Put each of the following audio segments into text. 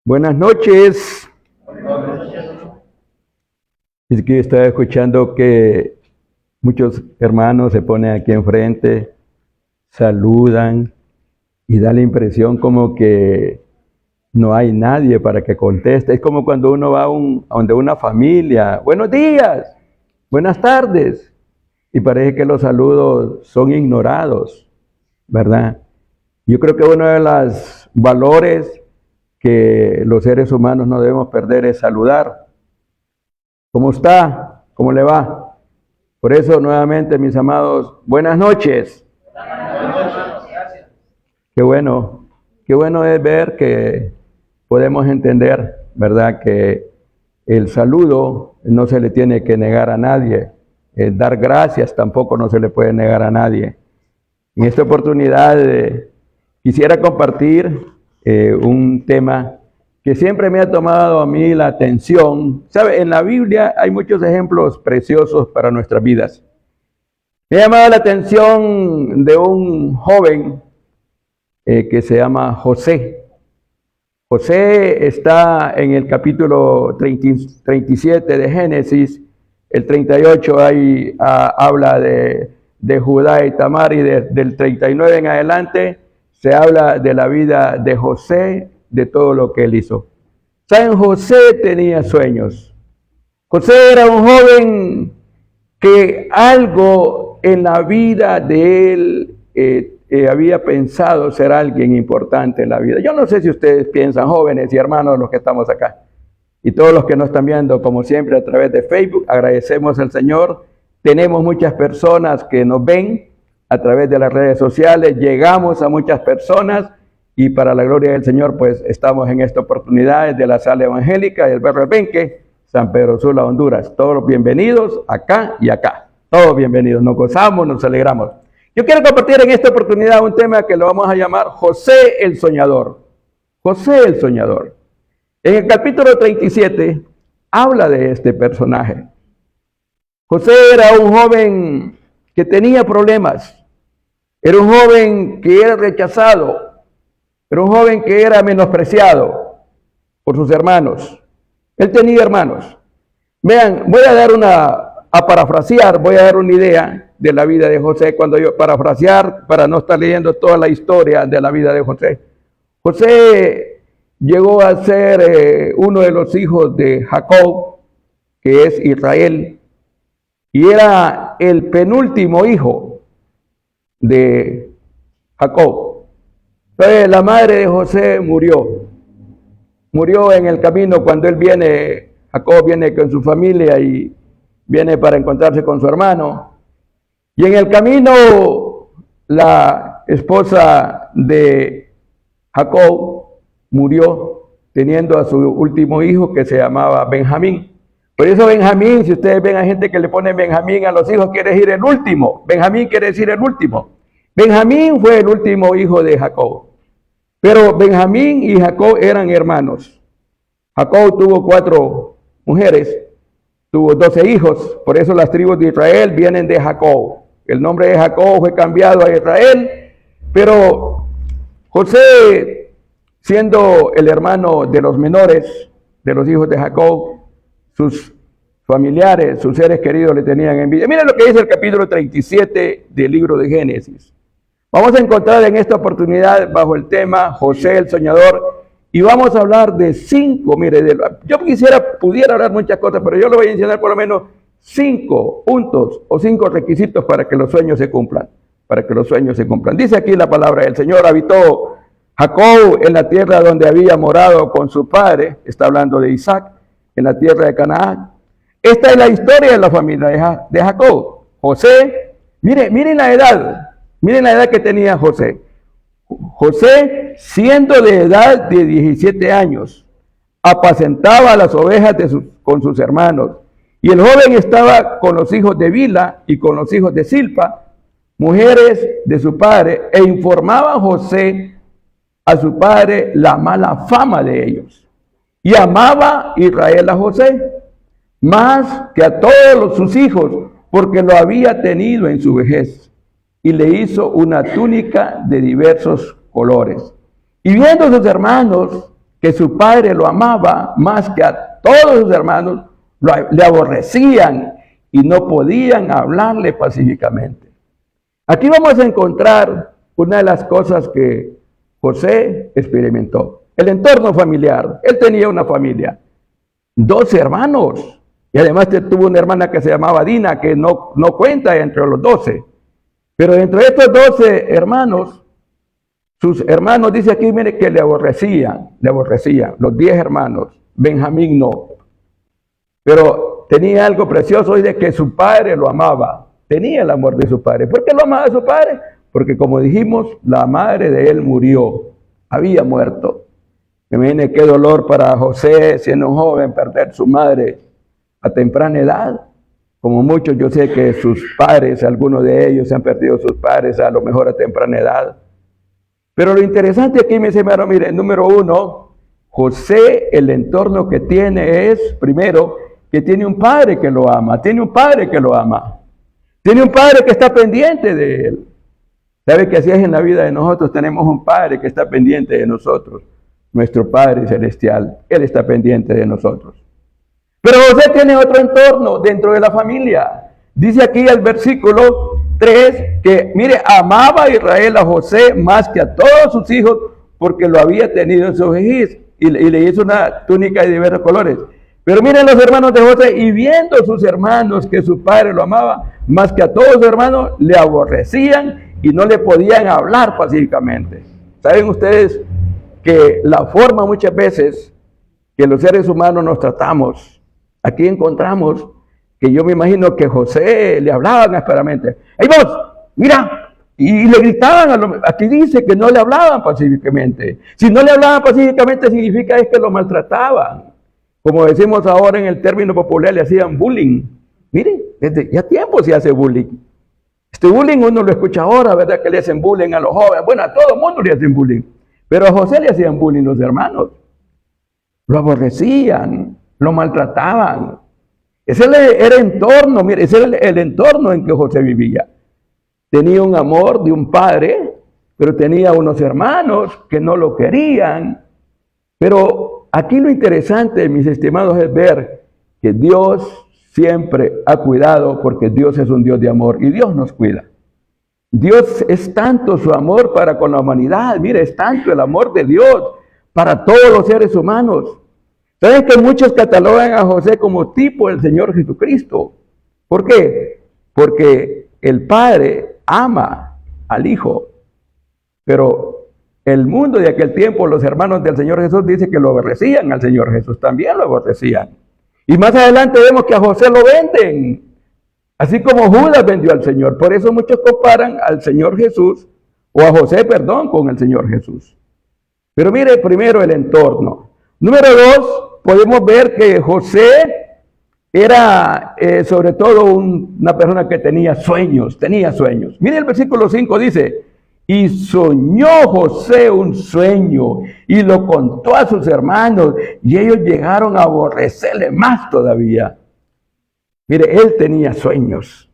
Buenas noches. Es que estaba escuchando que muchos hermanos se ponen aquí enfrente, saludan y da la impresión como que no hay nadie para que conteste. Es como cuando uno va a donde una familia, buenos días, buenas tardes, y parece que los saludos son ignorados, ¿verdad? Yo creo que uno de los valores que los seres humanos no debemos perder es saludar. ¿Cómo está? ¿Cómo le va? Por eso, nuevamente, mis amados, buenas noches. Gracias. Qué bueno es ver que podemos entender, ¿verdad?, que el saludo no se le tiene que negar a nadie. El dar gracias tampoco no se le puede negar a nadie. En esta oportunidad quisiera compartir un tema que siempre me ha tomado a mí la atención. ¿Sabe? En la Biblia hay muchos ejemplos preciosos para nuestras vidas. Me ha llamado la atención de un joven que se llama José. José está en el capítulo 37 de Génesis. El 38 ahí habla de Judá y Tamar, y del 39 en adelante se habla de la vida de José, de todo lo que él hizo. ¿Saben? José tenía sueños. José era un joven que algo en la vida de él había pensado ser alguien importante en la vida. Yo no sé si ustedes piensan, jóvenes y hermanos, los que estamos acá, y todos los que nos están viendo, como siempre, a través de Facebook, agradecemos al Señor. Tenemos muchas personas que nos ven a través de las redes sociales, llegamos a muchas personas, y para la gloria del Señor, pues estamos en esta oportunidad de la Sala Evangélica del Barrio El Benque, San Pedro Sula, Honduras. Todos bienvenidos acá y acá. Todos bienvenidos. Nos gozamos, nos alegramos. Yo quiero compartir en esta oportunidad un tema que lo vamos a llamar José el Soñador. José el Soñador. En el capítulo 37 habla de este personaje. José era un joven que tenía problemas. Era un joven que era rechazado. Era un joven que era menospreciado por sus hermanos. Él tenía hermanos. Vean, voy a dar una idea de la vida de José. Cuando yo parafrasear, para no estar leyendo toda la historia de la vida de José. José llegó a ser uno de los hijos de Jacob, que es Israel, y era el penúltimo hijo de Jacob. Entonces la madre de José murió en el camino cuando él viene. Jacob viene con su familia y viene para encontrarse con su hermano, y en el camino la esposa de Jacob murió, teniendo a su último hijo, que se llamaba Benjamín. Por eso Benjamín, si ustedes ven a gente que le pone Benjamín a los hijos, quiere decir el último. Benjamín quiere decir el último. Benjamín fue el último hijo de Jacob. Pero Benjamín y Jacob eran hermanos. Jacob tuvo 4 mujeres, tuvo 12 hijos. Por eso las tribus de Israel vienen de Jacob. El nombre de Jacob fue cambiado a Israel. Pero José, siendo el hermano de los menores de los hijos de Jacob, sus familiares, sus seres queridos le tenían envidia. Miren lo que dice el capítulo 37 del libro de Génesis. Vamos a encontrar en esta oportunidad bajo el tema José el Soñador, y vamos a hablar de 5, yo pudiera hablar muchas cosas, pero yo le voy a enseñar por lo menos 5 puntos o 5 requisitos para que los sueños se cumplan, Dice aquí la palabra del Señor: habitó Jacob en la tierra donde había morado con su padre, está hablando de Isaac, en la tierra de Canaán. Esta es la historia de la familia de Jacob. José, miren la edad que tenía José. José, siendo de edad de 17 años, apacentaba las ovejas con sus hermanos, y el joven estaba con los hijos de Bila y con los hijos de Silpa, mujeres de su padre, e informaba José a su padre la mala fama de ellos. Y amaba Israel a José más que a todos sus hijos, porque lo había tenido en su vejez, y le hizo una túnica de diversos colores. Y viendo sus hermanos que su padre lo amaba más que a todos sus hermanos, le aborrecían y no podían hablarle pacíficamente. Aquí vamos a encontrar una de las cosas que José experimentó. El entorno familiar. Él tenía una familia, 12 hermanos, y además tuvo una hermana que se llamaba Dina, que no cuenta entre los 12. Pero entre estos 12 hermanos, sus hermanos, dice aquí, mire, que le aborrecían, los 10 hermanos, Benjamín no. Pero tenía algo precioso, y de que su padre lo amaba, tenía el amor de su padre. ¿Por qué lo amaba a su padre? Porque como dijimos, la madre de él murió, había muerto. Me viene qué dolor para José, siendo un joven, perder su madre a temprana edad. Como muchos, yo sé que sus padres, algunos de ellos han perdido sus padres a lo mejor a temprana edad. Pero lo interesante aquí, mis hermanos, miren, número 1, José, el entorno que tiene es, primero, que tiene un padre que lo ama, tiene un padre que lo ama. Tiene un padre que está pendiente de él. ¿Sabe que así es en la vida de nosotros? Tenemos un padre que está pendiente de nosotros. Nuestro Padre Celestial, Él está pendiente de nosotros. Pero José tiene otro entorno dentro de la familia. Dice aquí el versículo 3 que, mire, amaba a Israel a José más que a todos sus hijos porque lo había tenido en su vejez y le hizo una túnica de diversos colores. Pero miren los hermanos de José, y viendo sus hermanos que su padre lo amaba más que a todos sus hermanos, le aborrecían y no le podían hablar pacíficamente. ¿Saben ustedes que la forma muchas veces que los seres humanos nos tratamos, aquí encontramos que yo me imagino que José le hablaban ásperamente? ¡Ey vos! ¡Mira! Y le gritaban, aquí dice que no le hablaban pacíficamente. Si no le hablaban pacíficamente significa es que lo maltrataban. Como decimos ahora en el término popular, le hacían bullying. Mire, desde ya tiempo se hace bullying. Este bullying uno lo escucha ahora, ¿verdad? Que le hacen bullying a los jóvenes. Bueno, a todo el mundo le hacen bullying. Pero a José le hacían bullying los hermanos. Lo aborrecían, lo maltrataban. Ese era el entorno, mire, ese era el entorno en que José vivía. Tenía un amor de un padre, pero tenía unos hermanos que no lo querían. Pero aquí lo interesante, mis estimados, es ver que Dios siempre ha cuidado, porque Dios es un Dios de amor y Dios nos cuida. Dios es tanto su amor para con la humanidad, mire, es tanto el amor de Dios para todos los seres humanos. ¿Saben que muchos catalogan a José como tipo del Señor Jesucristo? ¿Por qué? Porque el Padre ama al Hijo, pero el mundo de aquel tiempo, los hermanos del Señor Jesús, dice que lo aborrecían al Señor Jesús, también lo aborrecían. Y más adelante vemos que a José lo venden, así como Judas vendió al Señor. Por eso muchos comparan al Señor Jesús, o a José, perdón, con el Señor Jesús. Pero mire primero el entorno. Número 2, podemos ver que José era sobre todo una persona que tenía sueños. Mire el versículo 5 dice, y soñó José un sueño y lo contó a sus hermanos y ellos llegaron a aborrecerle más todavía. Mire, él tenía sueños.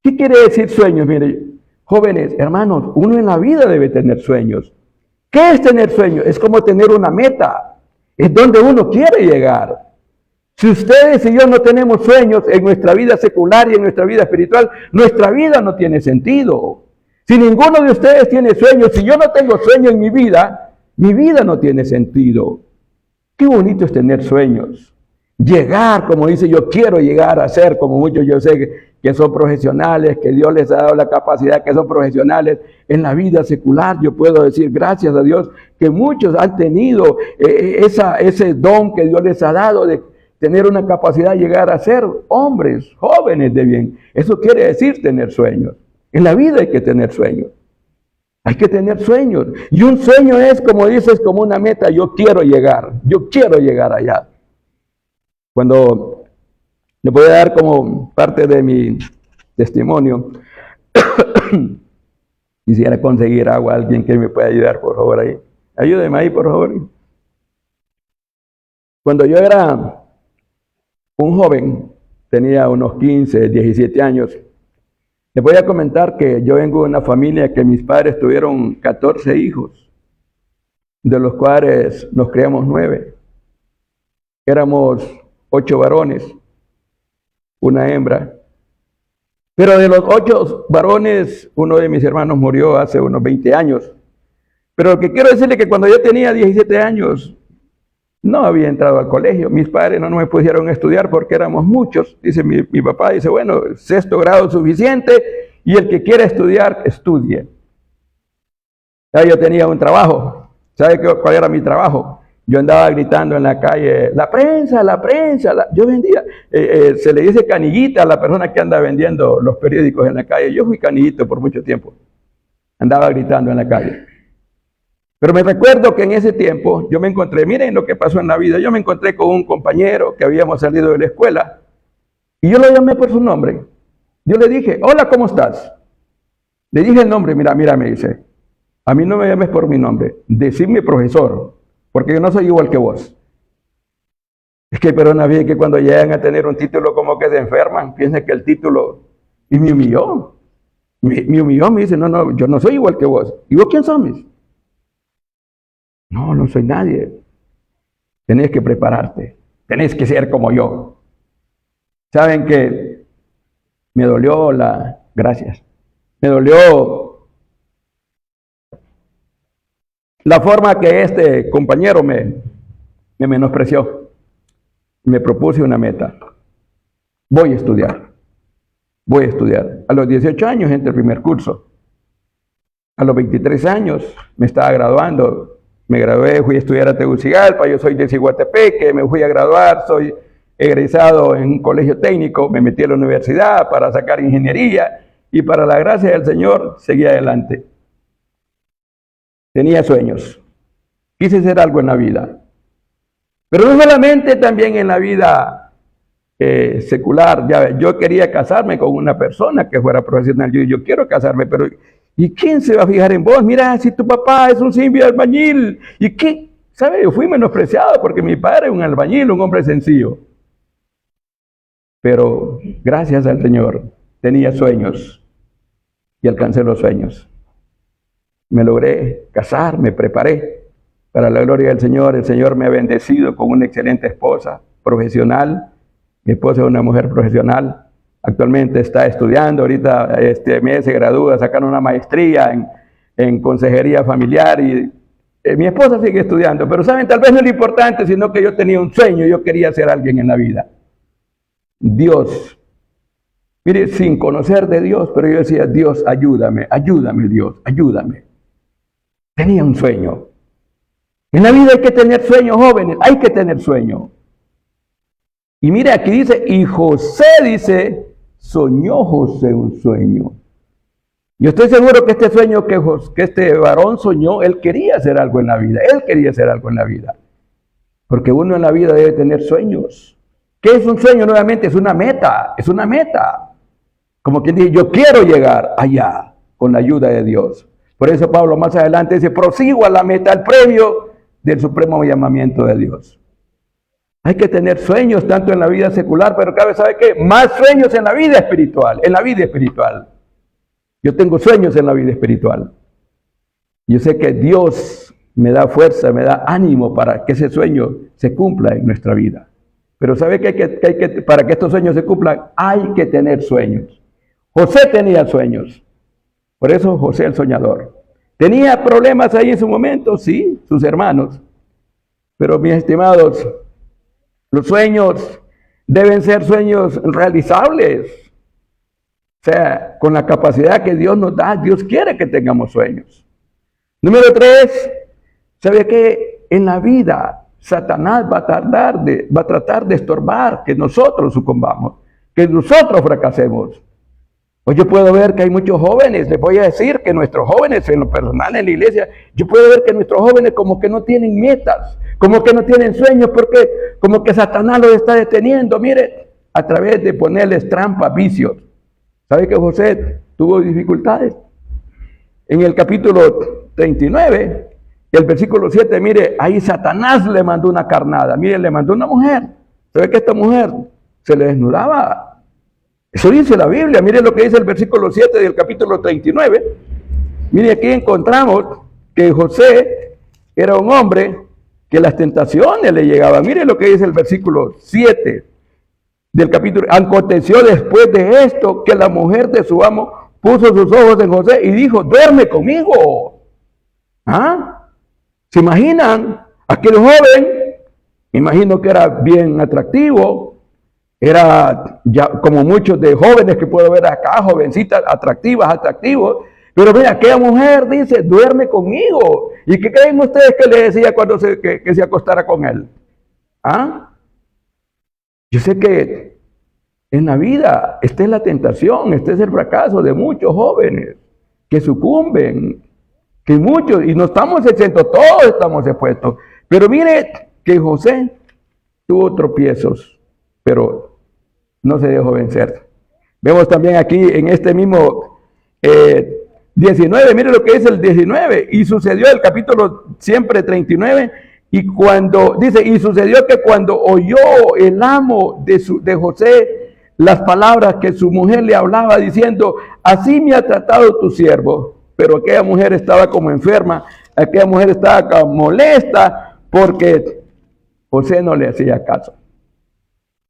¿Qué quiere decir sueños? Mire, jóvenes, hermanos, uno en la vida debe tener sueños. ¿Qué es tener sueños? Es como tener una meta. Es donde uno quiere llegar. Si ustedes y yo no tenemos sueños en nuestra vida secular y en nuestra vida espiritual, nuestra vida no tiene sentido. Si ninguno de ustedes tiene sueños, si yo no tengo sueño en mi vida no tiene sentido. Qué bonito es tener sueños. Llegar, como dice, yo quiero llegar a ser, como muchos yo sé que son profesionales, que Dios les ha dado la capacidad, que son profesionales en la vida secular. Yo puedo decir, gracias a Dios, que muchos han tenido ese don que Dios les ha dado de tener una capacidad de llegar a ser hombres, jóvenes de bien. Eso quiere decir tener sueños. En la vida hay que tener sueños. Hay que tener sueños. Y un sueño es, como dices, como una meta. Yo quiero llegar allá. Cuando le voy a dar como parte de mi testimonio, quisiera conseguir agua a alguien que me pueda ayudar, por favor, ahí. Ayúdeme ahí, por favor. Cuando yo era un joven, tenía unos 15, 17 años, les voy a comentar que yo vengo de una familia que mis padres tuvieron 14 hijos. de los cuales nos criamos 9. Éramos 8 varones, una hembra. Pero de los 8 varones, uno de mis hermanos murió hace unos 20 años. Pero lo que quiero decirle es que cuando yo tenía 17 años, no había entrado al colegio. Mis padres no me pusieron a estudiar porque éramos muchos. Dice mi papá, dice, bueno, 6º grado suficiente y el que quiera estudiar, estudie. Ya yo tenía un trabajo. ¿Sabe cuál era mi trabajo? Yo andaba gritando en la calle, la prensa, la prensa. Yo vendía, se le dice canillita a la persona que anda vendiendo los periódicos en la calle. Yo fui canillito por mucho tiempo. Andaba gritando en la calle. Pero me recuerdo que en ese tiempo yo me encontré, miren lo que pasó en la vida, yo me encontré con un compañero que habíamos salido de la escuela y yo lo llamé por su nombre. Yo le dije, hola, ¿cómo estás? Le dije el nombre, mira, me dice, a mí no me llames por mi nombre, decime profesor, porque yo no soy igual que vos. Es que hay personas que cuando llegan a tener un título como que se enferman, piensan que el título, y me humilló. Me humilló, me dice, no, yo no soy igual que vos. ¿Y vos quién sos? No soy nadie. Tenés que prepararte. Tenés que ser como yo. ¿Saben qué? Me dolió gracias. Me dolió la forma que este compañero me menospreció. Me propuse una meta. Voy a estudiar. A los 18 años entré el primer curso. A los 23 años me estaba graduando. Me gradué, fui a estudiar a Tegucigalpa, yo soy de Ciguatepeque, me fui a graduar, soy egresado en un colegio técnico, me metí a la universidad para sacar ingeniería y para la gracia del Señor seguí adelante. Tenía sueños, quise hacer algo en la vida, pero no solamente también en la vida secular. Ya, yo quería casarme con una persona que fuera profesional, yo quiero casarme, pero ¿y quién se va a fijar en vos? Mira, si tu papá es un simple albañil. ¿Y qué? ¿Sabe? Yo fui menospreciado porque mi padre es un albañil, un hombre sencillo. Pero gracias al Señor, tenía sueños y alcancé los sueños. Me logré casar, me preparé para la gloria del Señor. El Señor me ha bendecido con una excelente esposa profesional. Mi esposa es una mujer profesional. Actualmente está estudiando, ahorita este mes se gradúa, sacaron una maestría en consejería familiar y mi esposa sigue estudiando, pero saben, tal vez no es lo importante, sino que yo tenía un sueño, yo quería ser alguien en la vida. Dios, mire, sin conocer de Dios, pero yo decía, Dios, ayúdame, Dios, ayúdame. Tenía un sueño. En la vida hay que tener sueños, jóvenes, hay que tener sueños. Y mire, aquí dice, y José dice, soñó José un sueño. Yo estoy seguro que este sueño que este varón soñó, él quería hacer algo en la vida. Porque uno en la vida debe tener sueños. ¿Qué es un sueño? Nuevamente, es una meta. Como quien dice, yo quiero llegar allá con la ayuda de Dios. Por eso Pablo más adelante dice, prosigo a la meta, al premio del supremo llamamiento de Dios. Hay que tener sueños tanto en la vida secular, pero cada vez, ¿sabe qué? Más sueños en la vida espiritual, Yo tengo sueños en la vida espiritual. Yo sé que Dios me da fuerza, me da ánimo para que ese sueño se cumpla en nuestra vida. Pero ¿sabe qué? Para que estos sueños se cumplan, hay que tener sueños. José tenía sueños. Por eso José el soñador. ¿Tenía problemas ahí en su momento? Sí, sus hermanos. Pero mis estimados, los sueños deben ser sueños realizables. O sea, con la capacidad que Dios nos da, Dios quiere que tengamos sueños. Número 3, ¿sabe qué? En la vida, Satanás va a tratar de estorbar que nosotros sucumbamos, que nosotros fracasemos. Hoy yo puedo ver que hay muchos jóvenes, les voy a decir que nuestros jóvenes en lo personal en la iglesia, yo puedo ver que nuestros jóvenes como que no tienen metas, como que no tienen sueños, porque como que Satanás los está deteniendo, mire, a través de ponerles trampas, vicios. ¿Sabe que José tuvo dificultades? En el capítulo 39, el versículo 7, mire, ahí Satanás le mandó una carnada, mire, le mandó una mujer. ¿Sabe que esta mujer se le desnudaba? Eso dice la Biblia. Mire lo que dice el versículo 7 del capítulo 39. Mire, aquí encontramos que José era un hombre que las tentaciones le llegaban. Mire lo que dice el versículo 7 del capítulo. Aconteció después de esto que la mujer de su amo puso sus ojos en José y dijo, duerme conmigo. ¿Ah? ¿Se imaginan? Aquel joven, imagino que era bien atractivo, era ya como muchos de jóvenes que puedo ver acá, jovencitas atractivos, pero mira, aquella mujer dice, duerme conmigo. ¿Y qué creen ustedes que le decía cuando que se acostara con él? ¿Ah? Yo sé que en la vida esta es la tentación, este es el fracaso de muchos jóvenes que sucumben, que muchos, y no estamos exentos, todos estamos expuestos. Pero mire que José tuvo tropiezos, pero no se dejó vencer. Vemos también aquí en este mismo 19, mire lo que dice el 19, y sucedió el capítulo siempre 39, y cuando, dice, y sucedió que cuando oyó el amo de José las palabras que su mujer le hablaba diciendo, así me ha tratado tu siervo, pero aquella mujer estaba como enferma, aquella mujer estaba como molesta, porque José no le hacía caso.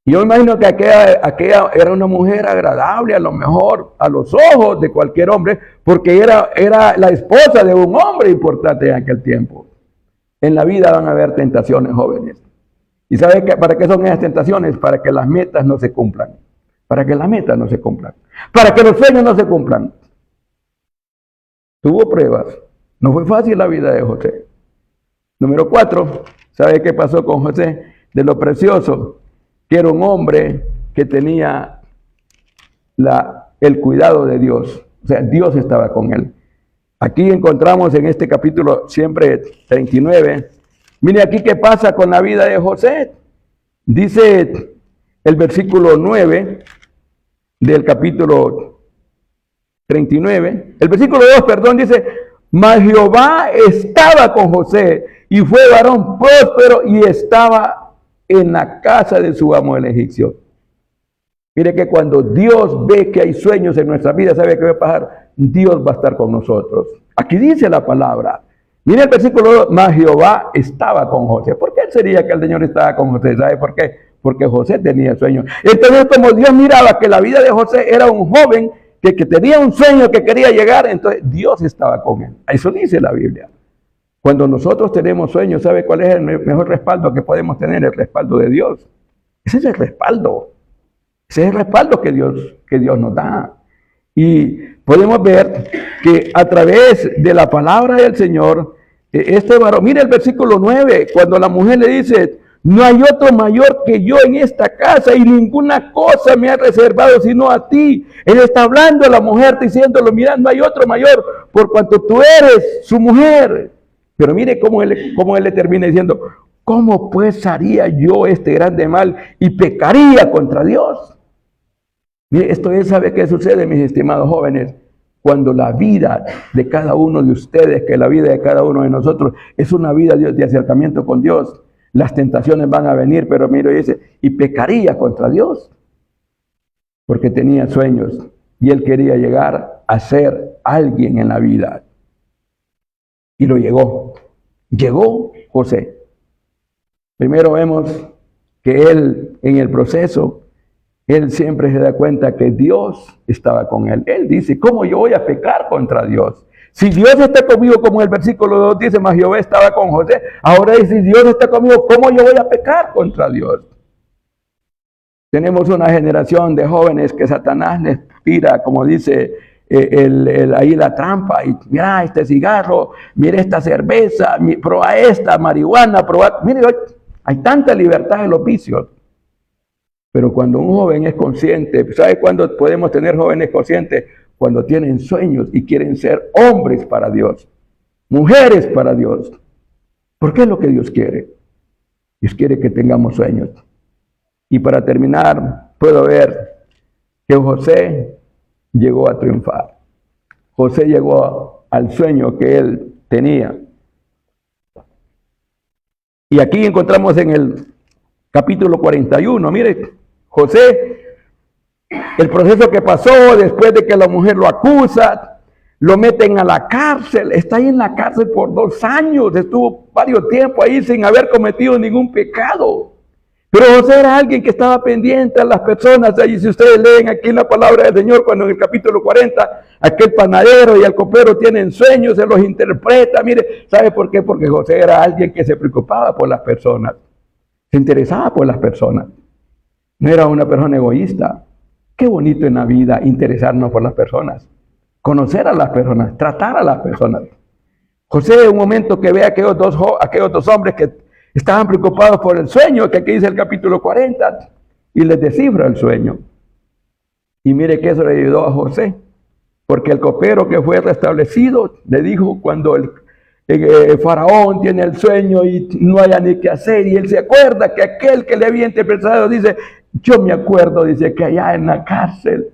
Yo imagino que aquella era una mujer agradable, a lo mejor a los ojos de cualquier hombre, porque era la esposa de un hombre importante en aquel tiempo. En la vida van a haber tentaciones, jóvenes. ¿Y sabe para qué son esas tentaciones? Para que las metas no se cumplan. Para que las metas no se cumplan. Para que los sueños no se cumplan. Tuvo pruebas. No fue fácil la vida de José. Número 4, ¿sabe qué pasó con José? De lo precioso, que era un hombre que tenía el cuidado de Dios. O sea, Dios estaba con él. Aquí encontramos en este capítulo siempre 39. Mire aquí qué pasa con la vida de José. Dice el versículo 9 del capítulo 39. El versículo 2, perdón, dice, mas Jehová estaba con José y fue varón próspero y estaba en la casa de su amo el egipcio. Mire que cuando Dios ve que hay sueños en nuestra vida, ¿sabe qué va a pasar? Dios va a estar con nosotros. Aquí dice la palabra. Mire el versículo 2, mas Jehová estaba con José. ¿Por qué sería que el Señor estaba con José? ¿Sabe por qué? Porque José tenía sueños. Entonces, como Dios miraba que la vida de José era un joven que tenía un sueño que quería llegar, entonces Dios estaba con él. Eso dice la Biblia. Cuando nosotros tenemos sueños, ¿sabe cuál es el mejor respaldo que podemos tener? El respaldo de Dios. Ese es el respaldo. Ese es el respaldo que Dios nos da. Y podemos ver que a través de la palabra del Señor, este varón, mire el versículo 9, cuando la mujer le dice, no hay otro mayor que yo en esta casa y ninguna cosa me ha reservado sino a ti. Él está hablando a la mujer diciéndolo, mira, no hay otro mayor por cuanto tú eres su mujer. Pero mire cómo él le termina diciendo, ¿cómo pues haría yo este grande mal y pecaría contra Dios? Mire, esto es, ¿sabe qué sucede, mis estimados jóvenes? Cuando la vida de cada uno de ustedes, que la vida de cada uno de nosotros es una vida de acercamiento con Dios, las tentaciones van a venir, pero mire, dice, y pecaría contra Dios, porque tenía sueños y él quería llegar a ser alguien en la vida. Y lo llegó José. Primero vemos que él en el proceso, él siempre se da cuenta que Dios estaba con él. Él dice, ¿cómo yo voy a pecar contra Dios? Si Dios está conmigo, como el versículo 2 dice, mas Jehová estaba con José. Ahora dice, si Dios está conmigo, ¿cómo yo voy a pecar contra Dios? Tenemos una generación de jóvenes que Satanás les tira, como dice ahí la trampa, y mira este cigarro, mira esta cerveza, prueba esta marihuana, mire, hay tanta libertad en los vicios. Pero cuando un joven es consciente, ¿sabe cuándo podemos tener jóvenes conscientes? Cuando tienen sueños y quieren ser hombres para Dios, mujeres para Dios. ¿Por qué es lo que Dios quiere? Dios quiere que tengamos sueños. Y para terminar, puedo ver que José llegó a triunfar. José llegó al sueño que él tenía. Y aquí encontramos en el capítulo 41, mire, José, el proceso que pasó después de que la mujer lo acusa, lo meten a la cárcel, está ahí en la cárcel por 2 años, estuvo varios tiempos ahí sin haber cometido ningún pecado. Pero José era alguien que estaba pendiente a las personas. Ahí si ustedes leen aquí en la palabra del Señor, cuando en el capítulo 40, aquel panadero y el copero tienen sueños, se los interpreta. Mire, ¿sabe por qué? Porque José era alguien que se preocupaba por las personas, se interesaba por las personas. No era una persona egoísta. Qué bonito en la vida interesarnos por las personas, conocer a las personas, tratar a las personas. José, en un momento que ve a aquellos dos hombres que estaban preocupados por el sueño, que aquí dice el capítulo 40, y les descifra el sueño. Y mire que eso le ayudó a José, porque el copero que fue restablecido le dijo cuando el faraón tiene el sueño y no haya ni qué hacer, y él se acuerda que aquel que le había interpretado dice, yo me acuerdo, dice que allá en la cárcel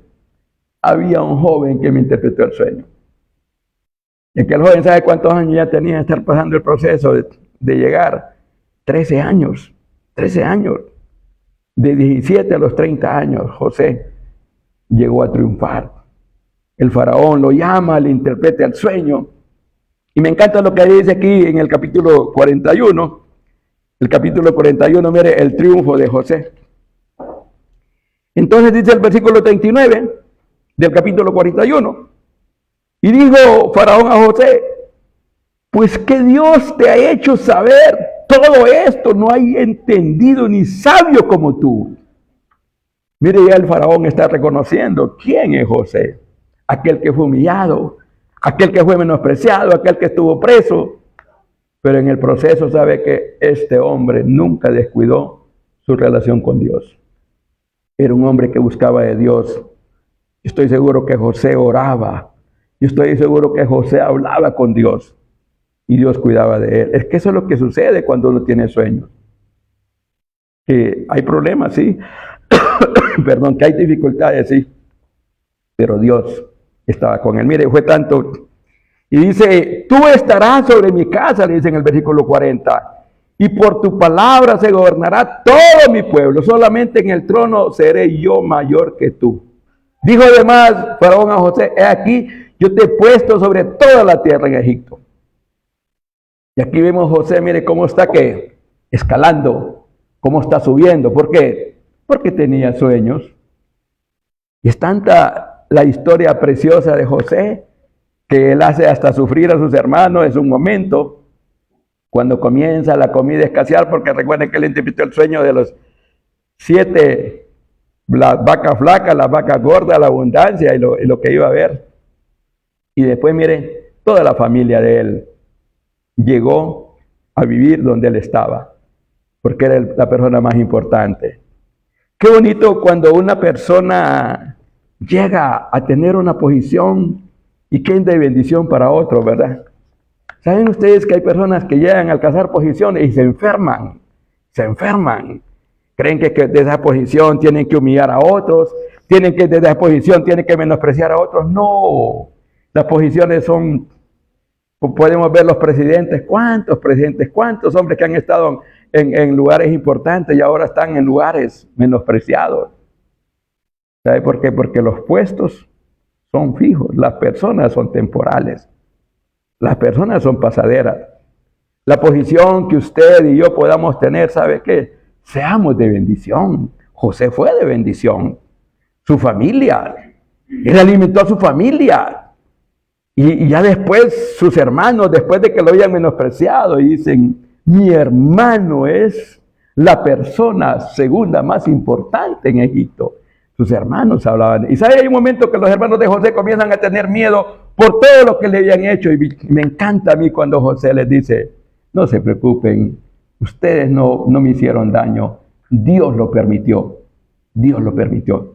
había un joven que me interpretó el sueño. Y que el joven sabe cuántos años ya tenía de estar pasando el proceso de llegar. 13 años, de 17 a los 30 años, José llegó a triunfar. El faraón lo llama, le interpreta el sueño. Y me encanta lo que dice aquí en el capítulo 41. El capítulo 41, mire el triunfo de José. Entonces dice el versículo 39 del capítulo 41. Y dijo Faraón a José, pues que Dios te ha hecho saber todo esto, no hay entendido ni sabio como tú. Mire, ya el faraón está reconociendo quién es José. Aquel que fue humillado, aquel que fue menospreciado, aquel que estuvo preso. Pero en el proceso sabe que este hombre nunca descuidó su relación con Dios. Era un hombre que buscaba de Dios. Estoy seguro que José oraba. Yo estoy seguro que José hablaba con Dios. Y Dios cuidaba de él. Es que eso es lo que sucede cuando uno tiene sueños. Que hay problemas, sí. Perdón, que hay dificultades, sí. Pero Dios estaba con él. Mire, fue tanto. Y dice, tú estarás sobre mi casa, le dice en el versículo 40. Y por tu palabra se gobernará todo mi pueblo. Solamente en el trono seré yo mayor que tú. Dijo además Faraón a José, he aquí, yo te he puesto sobre toda la tierra en Egipto. Y aquí vemos José, mire cómo está que escalando, cómo está subiendo. ¿Por qué? Porque tenía sueños. Y es tanta la historia preciosa de José que él hace hasta sufrir a sus hermanos en un momento cuando comienza la comida a escasear, porque recuerden que él interpretó el sueño de los 7, las vacas flacas, las vacas gordas, la abundancia y lo que iba a haber. Y después mire, toda la familia de él llegó a vivir donde él estaba, porque era la persona más importante. Qué bonito cuando una persona llega a tener una posición y que es de bendición para otro, ¿verdad? ¿Saben ustedes que hay personas que llegan a alcanzar posiciones y se enferman? Creen que desde esa posición tienen que humillar a otros, tienen que desde esa posición tienen que menospreciar a otros. No, las posiciones son... Podemos ver los presidentes, cuántos hombres que han estado en lugares importantes y ahora están en lugares menospreciados. ¿Sabe por qué? Porque los puestos son fijos, las personas son temporales, las personas son pasaderas. La posición que usted y yo podamos tener, ¿sabe qué? Seamos de bendición. José fue de bendición. Su familia, él alimentó a su familia. Y ya después sus hermanos, después de que lo habían menospreciado, y dicen, mi hermano es la persona segunda más importante en Egipto. Sus hermanos hablaban. Y sabe, hay un momento que los hermanos de José comienzan a tener miedo por todo lo que le habían hecho. Y me encanta a mí cuando José les dice, no se preocupen, ustedes no me hicieron daño. Dios lo permitió. Dios lo permitió.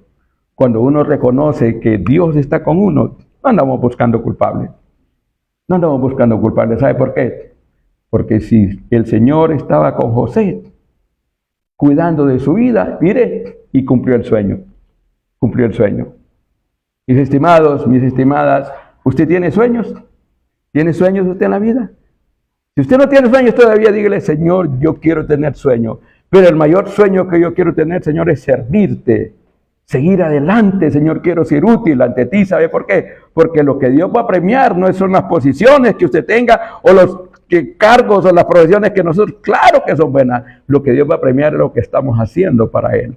Cuando uno reconoce que Dios está con uno, no andamos buscando culpables. No andamos buscando culpables. ¿Sabe por qué? Porque si el Señor estaba con José, cuidando de su vida, mire, y cumplió el sueño. Cumplió el sueño. Mis estimados, mis estimadas, ¿usted tiene sueños? ¿Tiene sueños usted en la vida? Si usted no tiene sueños todavía, dígale, Señor, yo quiero tener sueños. Pero el mayor sueño que yo quiero tener, Señor, es servirte seguir adelante, Señor, quiero ser útil ante ti. ¿Sabe por qué? Porque lo que Dios va a premiar no son las posiciones que usted tenga o los cargos o las profesiones que nosotros, claro que son buenas. Lo que Dios va a premiar es lo que estamos haciendo para Él.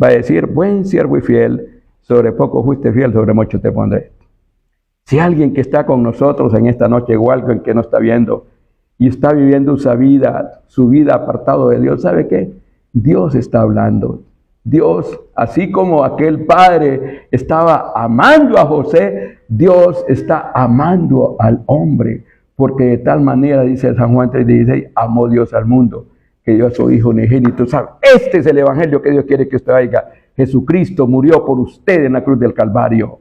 Va a decir, buen siervo y fiel, sobre poco fuiste fiel, sobre mucho te pondré. Si alguien que está con nosotros en esta noche, igual que el que no está viendo, y está viviendo su vida apartado de Dios, ¿sabe qué? Dios está hablando. Dios, así como aquel padre estaba amando a José, Dios está amando al hombre, porque de tal manera, dice San Juan 3:16, amó Dios al mundo, que dio a su Hijo unigénito. ¿Sabe? Este es el evangelio que Dios quiere que usted oiga. Jesucristo murió por usted en la cruz del Calvario.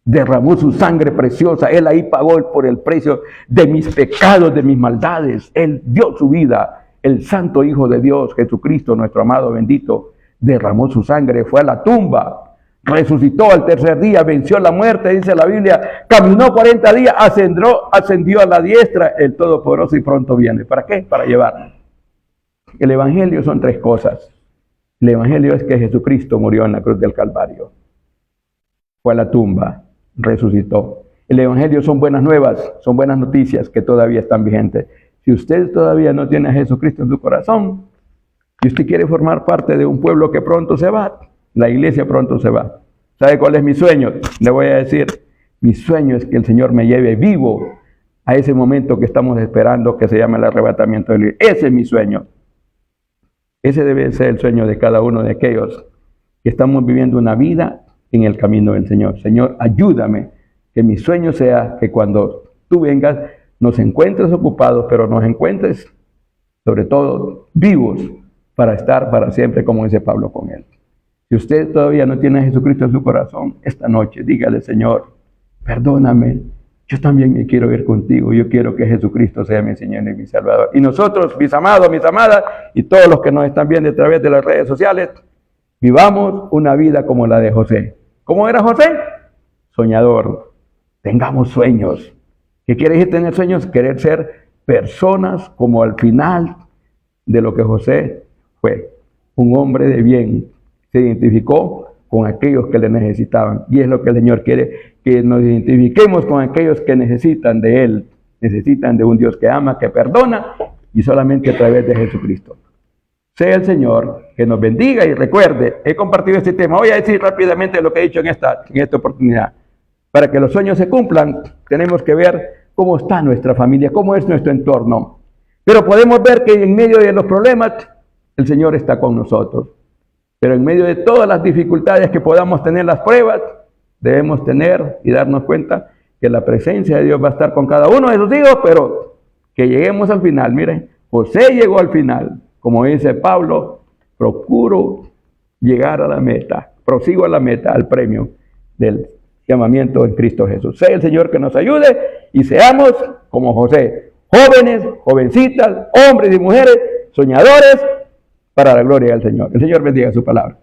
Derramó su sangre preciosa. Él ahí pagó por el precio de mis pecados, de mis maldades. Él dio su vida. El santo Hijo de Dios, Jesucristo, nuestro amado bendito, derramó su sangre, fue a la tumba, resucitó al tercer día, venció la muerte, dice la Biblia, caminó 40 días, ascendió a la diestra, el Todopoderoso, y pronto viene. ¿Para qué? Para llevarnos. El evangelio son tres cosas. El evangelio es que Jesucristo murió en la cruz del Calvario, fue a la tumba, resucitó. El evangelio son buenas nuevas, son buenas noticias que todavía están vigentes. Si usted todavía no tiene a Jesucristo en su corazón y usted quiere formar parte de un pueblo que pronto se va, la iglesia pronto se va. ¿Sabe cuál es mi sueño? Le voy a decir, mi sueño es que el Señor me lleve vivo a ese momento que estamos esperando, que se llama el arrebatamiento de la iglesia. Ese es mi sueño. Ese debe ser el sueño de cada uno de aquellos que estamos viviendo una vida en el camino del Señor. Señor, ayúdame, que mi sueño sea que cuando tú vengas nos encuentres ocupados, pero nos encuentres sobre todo vivos para estar para siempre, como dice Pablo, con Él. Si usted todavía no tiene a Jesucristo en su corazón, esta noche dígale, Señor, perdóname, yo también me quiero ir contigo, yo quiero que Jesucristo sea mi Señor y mi Salvador. Y nosotros, mis amados, mis amadas, y todos los que nos están viendo a través de las redes sociales, vivamos una vida como la de José. ¿Cómo era José? Soñador. Tengamos sueños. ¿Qué quiere decir tener sueños? Querer ser personas como al final de lo que José fue. Un hombre de bien. Se identificó con aquellos que le necesitaban. Y es lo que el Señor quiere, que nos identifiquemos con aquellos que necesitan de Él. Necesitan de un Dios que ama, que perdona, y solamente a través de Jesucristo. Sea el Señor que nos bendiga. Y recuerde, he compartido este tema. Voy a decir rápidamente lo que he dicho en esta oportunidad. Para que los sueños se cumplan, tenemos que ver cómo está nuestra familia, cómo es nuestro entorno. Pero podemos ver que en medio de los problemas, el Señor está con nosotros. Pero en medio de todas las dificultades que podamos tener, las pruebas, debemos tener y darnos cuenta que la presencia de Dios va a estar con cada uno de sus hijos, pero que lleguemos al final. Miren, José llegó al final. Como dice Pablo, procuro llegar a la meta, prosigo a la meta, al premio del llamamiento en Cristo Jesús. Sea el Señor que nos ayude y seamos como José, jóvenes, jovencitas, hombres y mujeres, soñadores, para la gloria del Señor. El Señor bendiga su palabra.